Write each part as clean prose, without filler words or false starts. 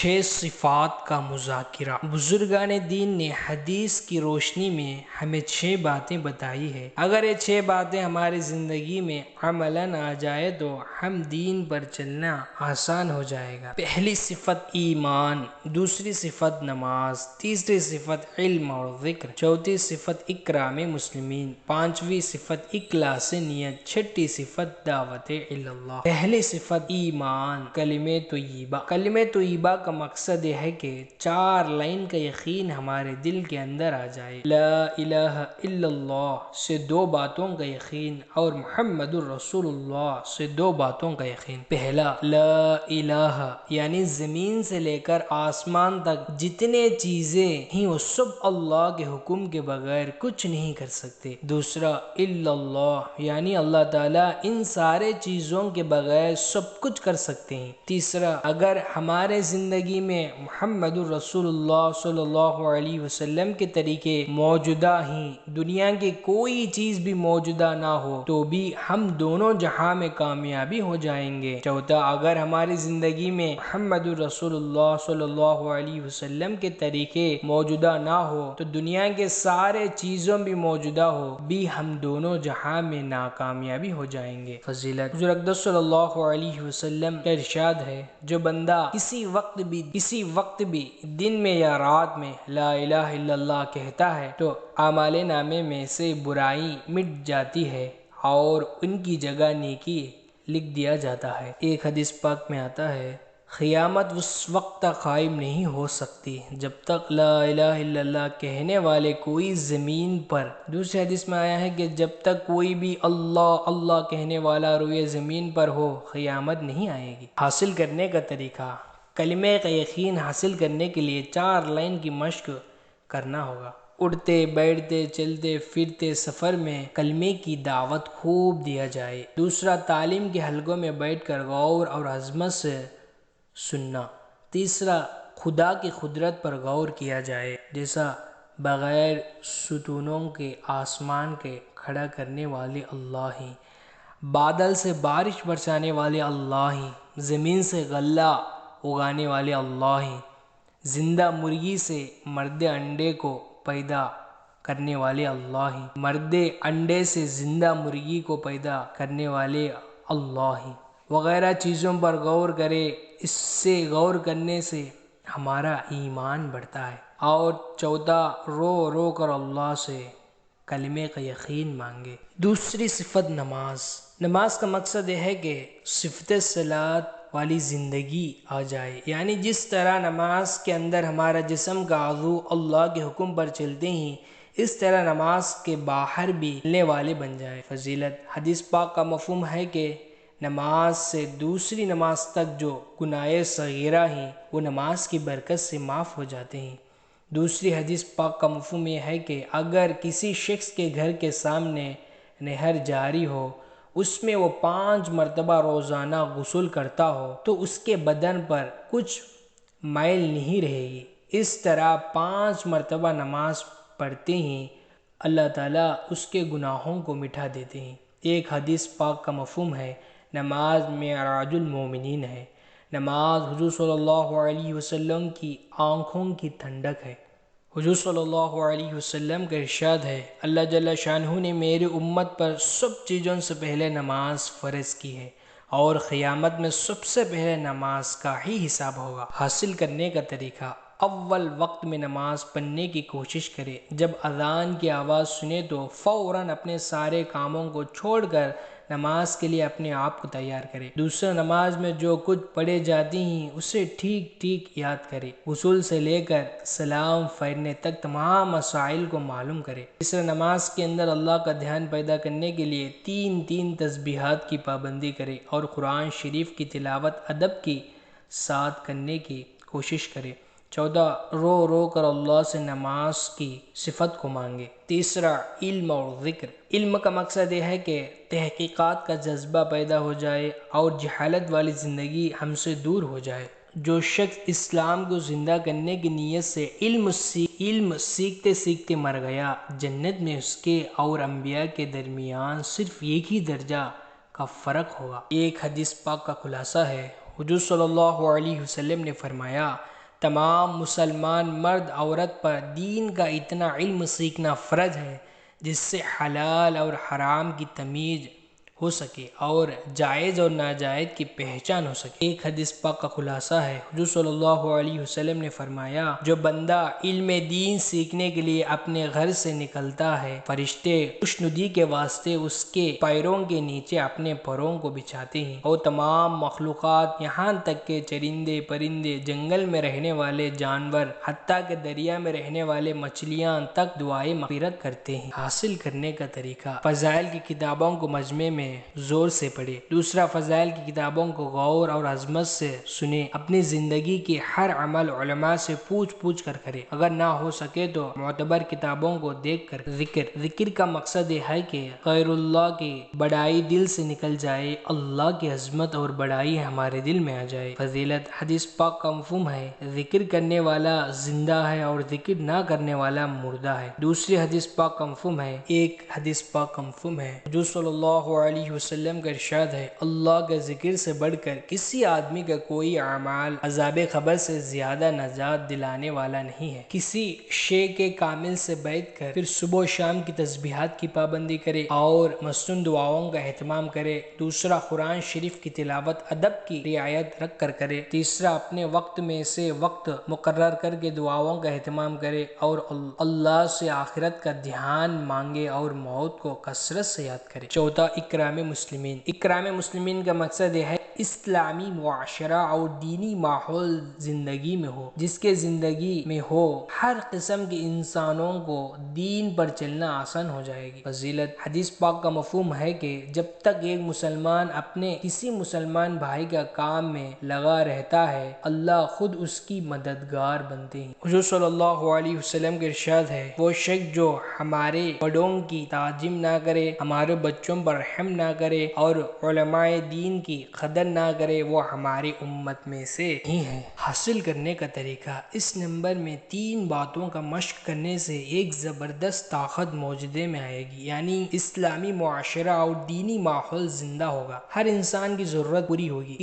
6 صفات کا مذاکرہ۔ بزرگان دین نے حدیث کی روشنی میں ہمیں 6 باتیں بتائی ہے۔ اگر یہ 6 باتیں ہماری زندگی میں عملاً آ جائے تو ہم دین پر چلنا آسان ہو جائے گا۔ پہلی صفت ایمان، دوسری صفت نماز، تیسری صفت علم اور ذکر، چوتھی صفت اکرام مسلمین، پانچویں صفت اخلاص نیت، چھٹی صفت دعوت اللہ۔ پہلی صفت ایمان، کلمہ طیبہ۔ کلمہ طیبہ کا مقصد یہ ہے کہ 4 لائن کا یقین ہمارے دل کے اندر آ جائے۔ لا الہ الا اللہ سے 2 باتوں کا یقین اور محمد الرسول اللہ سے 2 باتوں کا یقین۔ پہلا، لا الہ یعنی زمین سے لے کر آسمان تک جتنے چیزیں ہیں وہ سب اللہ کے حکم کے بغیر کچھ نہیں کر سکتے۔ دوسرا، الا اللہ یعنی اللہ تعالیٰ ان سارے چیزوں کے بغیر سب کچھ کر سکتے ہیں۔ تیسرا، اگر ہمارے زندگی میں محمد الرسول اللہ صلی اللہ علیہ وسلم کے طریقے موجودہ ہیں، دنیا کی کوئی چیز بھی موجودہ نہ ہو تو بھی ہم دونوں جہاں میں کامیابی ہو جائیں گے۔ چوتھا، اگر ہماری زندگی میں محمد الرسول اللہ صلی اللہ علیہ وسلم کے طریقے موجودہ نہ ہو تو دنیا کے سارے چیزوں بھی موجودہ ہو بھی ہم دونوں جہاں میں ناکامیابی ہو جائیں گے۔ فضیلت، حضور اقدس صلی اللہ علیہ وسلم کا ارشاد ہے، جو بندہ کسی وقت بھی دن میں یا رات میں لا الہ الا اللہ کہتا ہے تو اعمال نامے میں سے برائی مٹ جاتی ہے اور ان کی جگہ نیکی لکھ دیا جاتا ہے۔ ایک حدیث پاک میں آتا ہے، قیامت اس وقت تک قائم نہیں ہو سکتی جب تک لا الہ الا اللہ کہنے والے کوئی زمین پر، دوسری حدیث میں آیا ہے کہ جب تک کوئی بھی اللہ اللہ کہنے والا روئے زمین پر ہو قیامت نہیں آئے گی۔ حاصل کرنے کا طریقہ، کلمہ کا یقین حاصل کرنے کے لیے 4 لائن کی مشق کرنا ہوگا۔ اٹھتے بیٹھتے چلتے پھرتے سفر میں کلمے کی دعوت خوب دیا جائے۔ دوسرا، تعلیم کے حلقوں میں بیٹھ کر غور اور عظمت سے سننا۔ تیسرا، خدا کی قدرت پر غور کیا جائے، جیسا بغیر ستونوں کے آسمان کے کھڑا کرنے والے اللہ ہیں، بادل سے بارش برسانے والے اللہ ہیں، زمین سے غلہ اگانے والے اللہ ہیں، زندہ مرغی سے مردے انڈے کو پیدا کرنے والے اللہ ہیں، مردے انڈے سے زندہ مرغی کو پیدا کرنے والے اللہ ہیں، وغیرہ چیزوں پر غور کرے۔ اس سے غور کرنے سے ہمارا ایمان بڑھتا ہے۔ اور چوتھا، رو رو کر اللہ سے کلمے کا یقین مانگے۔ دوسری صفت نماز۔ نماز کا مقصد یہ ہے کہ صفت صلاۃ والی زندگی آ جائے، یعنی جس طرح نماز کے اندر ہمارا جسم کا عضو اللہ کے حکم پر چلتے ہیں، اس طرح نماز کے باہر بھی چلنے والے بن جائے۔ فضیلت، حدیث پاک کا مفہوم ہے کہ نماز سے دوسری نماز تک جو گناہ صغیرہ ہیں وہ نماز کی برکت سے معاف ہو جاتے ہیں۔ دوسری حدیث پاک کا مفہوم یہ ہے کہ اگر کسی شخص کے گھر کے سامنے نہر جاری ہو، اس میں وہ 5 مرتبہ روزانہ غسل کرتا ہو تو اس کے بدن پر کچھ میل نہیں رہے گی۔ اس طرح 5 مرتبہ نماز پڑھتے ہیں اللہ تعالیٰ اس کے گناہوں کو مٹا دیتے ہیں۔ ایک حدیث پاک کا مفہوم ہے، نماز معراج المومنین ہے۔ نماز حضور صلی اللہ علیہ وسلم کی آنکھوں کی ٹھنڈک ہے۔ حضور صلی اللہ علیہ وسلم کا ارشاد ہے، اللہ جل شانہ نے میری امت پر سب چیزوں سے پہلے نماز فرض کی ہے اور قیامت میں سب سے پہلے نماز کا ہی حساب ہوگا۔ حاصل کرنے کا طریقہ، اول وقت میں نماز پڑھنے کی کوشش کرے۔ جب اذان کی آواز سنے تو فوراً اپنے سارے کاموں کو چھوڑ کر نماز کے لیے اپنے آپ کو تیار کرے۔ دوسرا، نماز میں جو کچھ پڑھے جاتے ہیں اسے ٹھیک ٹھیک یاد کرے۔ غسل سے لے کر سلام پھیرنے تک تمام مسائل کو معلوم کرے۔ تیسرا، نماز کے اندر اللہ کا دھیان پیدا کرنے کے لیے 3 تسبیحات کی پابندی کرے اور قرآن شریف کی تلاوت ادب کے ساتھ کرنے کی کوشش کرے۔ چوتھا، رو رو کر اللہ سے نماز کی صفت کو مانگے۔ تیسرا، علم اور ذکر۔ علم کا مقصد یہ ہے کہ تحقیقات کا جذبہ پیدا ہو جائے اور جہالت والی زندگی ہم سے دور ہو جائے۔ جو شخص اسلام کو زندہ کرنے کی نیت سے علم سیکھتے سیکھتے مر گیا، جنت میں اس کے اور انبیاء کے درمیان صرف ایک ہی درجہ کا فرق ہوگا۔ ایک حدیث پاک کا خلاصہ ہے، حضور صلی اللہ علیہ وسلم نے فرمایا تمام مسلمان مرد عورت پر دین کا اتنا علم سیکھنا فرض ہے جس سے حلال اور حرام کی تمیز ہو سکے اور جائز اور ناجائز کی پہچان ہو سکے۔ ایک حدیث پاک کا خلاصہ ہے، حضور صلی اللہ علیہ وسلم نے فرمایا جو بندہ علم دین سیکھنے کے لیے اپنے گھر سے نکلتا ہے، فرشتے خوشنودی کے واسطے اس کے پیروں کے نیچے اپنے پروں کو بچھاتے ہیں اور تمام مخلوقات یہاں تک کہ چرندے پرندے، جنگل میں رہنے والے جانور، حتیٰ کہ دریا میں رہنے والے مچھلیاں تک دعائیں مغفرت کرتے ہیں۔ حاصل کرنے کا طریقہ: فضائل کی کتابوں کو مجمع میں زور سے پڑھے۔ دوسرا، فضائل کی کتابوں کو غور اور عظمت سے سنے۔ اپنی زندگی کی ہر عمل علماء سے پوچھ کر کرے، اگر نہ ہو سکے تو معتبر کتابوں کو دیکھ کر۔ ذکر کا مقصد یہ ہے کہ غیر اللہ کی بڑائی دل سے نکل جائے، اللہ کی عظمت اور بڑائی ہمارے دل میں آ جائے۔ فضیلت: حدیث پاک کا مفہوم ہے ذکر کرنے والا زندہ ہے اور ذکر نہ کرنے والا مردہ ہے۔ دوسری حدیث پاک کا مفہوم ہے حضور صلی اللہ علیہ وسلم کا ارشاد ہے اللہ کے ذکر سے بڑھ کر کسی آدمی کا کوئی اعمال عذاب قبر سے زیادہ نجات دلانے والا نہیں ہے۔ کسی شے کے کامل سے بیٹھ کر پھر صبح و شام کی تسبیحات کی پابندی کرے اور مسنون دعاؤں کا اہتمام کرے۔ دوسرا، قرآن شریف کی تلاوت ادب کی رعایت رکھ کر کرے۔ تیسرا، اپنے وقت میں سے وقت مقرر کر کے دعاؤں کا اہتمام کرے اور اللہ سے آخرت کا دھیان مانگے اور موت کو کثرت سے یاد کرے۔ چوتھا، اکرام مسلمین۔ اکرام مسلمین کا مقصد یہ ہے اسلامی معاشرہ اور دینی ماحول زندگی میں ہو، جس کے زندگی میں ہو ہر قسم کے انسانوں کو دین پر چلنا آسان ہو جائے گی۔ فضیلت: حدیث پاک کا مفہوم ہے کہ جب تک ایک مسلمان اپنے کسی مسلمان بھائی کا کام میں لگا رہتا ہے، اللہ خود اس کی مددگار بنتے ہیں۔ حضور صلی اللہ علیہ وسلم کا ارشاد ہے وہ شخص جو ہمارے بڑوں کی تعظیم نہ کرے، ہمارے بچوں پر رحم نہ کرے اور علماء دین کی قدر نہ کرے، وہ ہماری امت میں سے نہیں ہے۔ حاصل کرنے کا طریقہ: اس نمبر میں 3 باتوں کا مشق کرنے سے ایک زبردست طاقت موجودے میں آئے گی، یعنی اسلامی معاشرہ اور دینی ماحول زندہ ہوگا، ہر انسان کی ضرورت پوری ہوگی،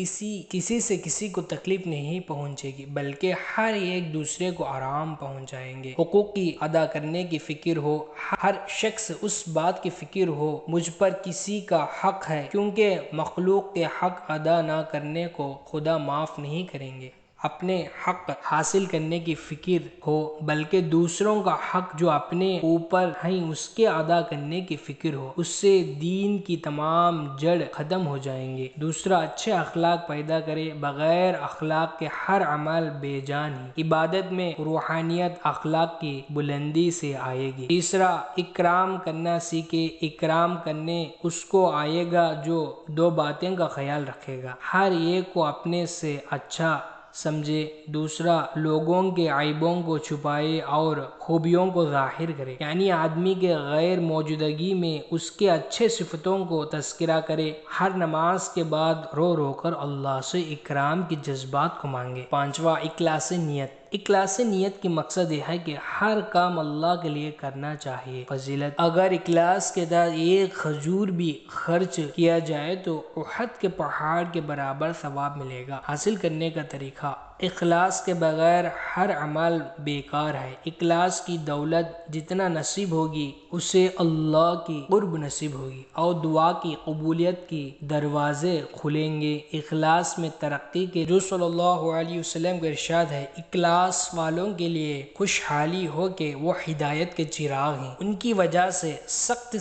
کسی سے کسی کو تکلیف نہیں پہنچے گی، بلکہ ہر ایک دوسرے کو آرام پہنچائیں گے۔ حقوق کی ادا کرنے کی فکر ہو، ہر شخص اس بات کی فکر ہو مجھ پر کسی کا حق ہے، کیونکہ مخلوق کے حق ادا نہ کرنے کو خدا معاف نہیں کریں گے۔ اپنے حق حاصل کرنے کی فکر ہو، بلکہ دوسروں کا حق جو اپنے اوپر ہیں اس کے ادا کرنے کی فکر ہو، اس سے دین کی تمام جڑ ختم ہو جائیں گے۔ دوسرا، اچھے اخلاق پیدا کرے، بغیر اخلاق کے ہر عمل بے جان ہے۔ عبادت میں روحانیت اخلاق کی بلندی سے آئے گی۔ تیسرا، اکرام کرنا سیکھے، اکرام کرنے اس کو آئے گا جو 2 باتیں کا خیال رکھے گا، ہر ایک کو اپنے سے اچھا سمجھے، دوسرا لوگوں کے عیبوں کو چھپائے اور خوبیوں کو ظاہر کرے، یعنی آدمی کے غیر موجودگی میں اس کے اچھے صفتوں کو تذکرہ کرے، ہر نماز کے بعد رو رو کر اللہ سے اکرام کے جذبات کو مانگے۔ پانچواں، اخلاص نیت۔ اخلاص نیت کی مقصد یہ ہے کہ ہر کام اللہ کے لیے کرنا چاہیے۔ فضیلت: اگر اخلاص کے ساتھ ایک کھجور بھی خرچ کیا جائے تو احد کے پہاڑ کے برابر ثواب ملے گا۔ حاصل کرنے کا طریقہ: اخلاص کے بغیر ہر عمل بیکار ہے۔ اخلاص کی دولت جتنا نصیب ہوگی اسے اللہ کی قرب نصیب ہوگی اور دعا کی قبولیت کی دروازے کھلیں گے۔ اخلاص میں ترقی کے جو صلی اللہ علیہ وسلم کا ارشاد ہے اخلاص والوں کے لیے خوشحالی ہو کہ وہ ہدایت کے چراغ ہیں، ان کی وجہ سے سخت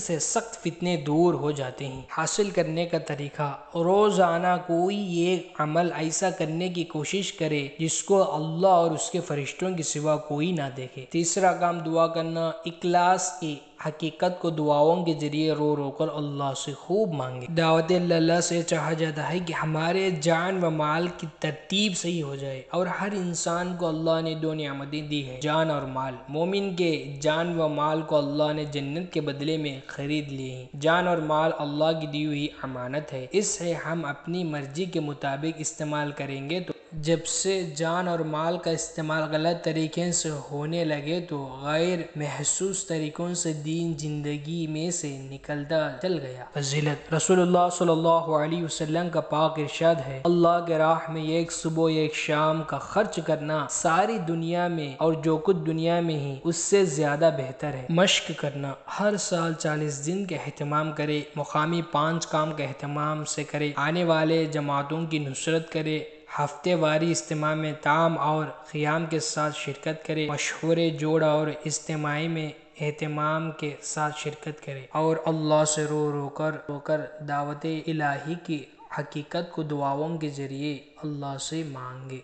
فتنے دور ہو جاتے ہیں۔ حاصل کرنے کا طریقہ: روزانہ کوئی ایک عمل ایسا کرنے کی کوشش کرے جس کو اللہ اور اس کے فرشتوں کے سوا کوئی نہ دیکھے۔ تیسرا کام دعا کرنا، اخلاص کی حقیقت کو دعاؤں کے ذریعے رو رو کر اللہ سے خوب مانگے۔ دعوت اللہ سے چاہا جاتا ہے کہ ہمارے جان و مال کی ترتیب صحیح ہو جائے، اور ہر انسان کو اللہ نے 2 نعمتیں دی ہیں، جان اور مال۔ مومن کے جان و مال کو اللہ نے جنت کے بدلے میں خرید لیے ہیں۔ جان اور مال اللہ کی دی ہوئی امانت ہے، اسے ہم اپنی مرضی کے مطابق استعمال کریں گے تو جب سے جان اور مال کا استعمال غلط طریقے سے ہونے لگے تو غیر محسوس طریقوں سے دین زندگی میں سے نکلتا چل گیا۔ فضیلت: رسول اللہ صلی اللہ علیہ وسلم کا پاک ارشاد ہے، اللہ کے راہ میں ایک صبح ایک شام کا خرچ کرنا ساری دنیا میں اور جو کچھ دنیا میں ہی اس سے زیادہ بہتر ہے۔ مشق کرنا: ہر سال 40 دن کا اہتمام کرے، مقامی 5 کام کا اہتمام سے کرے، آنے والے جماعتوں کی نصرت کرے، ہفتے واری اجتماع میں طعام اور قیام کے ساتھ شرکت کرے، مشورے جوڑا اور اجتماعی میں اہتمام کے ساتھ شرکت کرے، اور اللہ سے رو کر دعوت الہی کی حقیقت کو دعاؤں کے ذریعے اللہ سے مانگے۔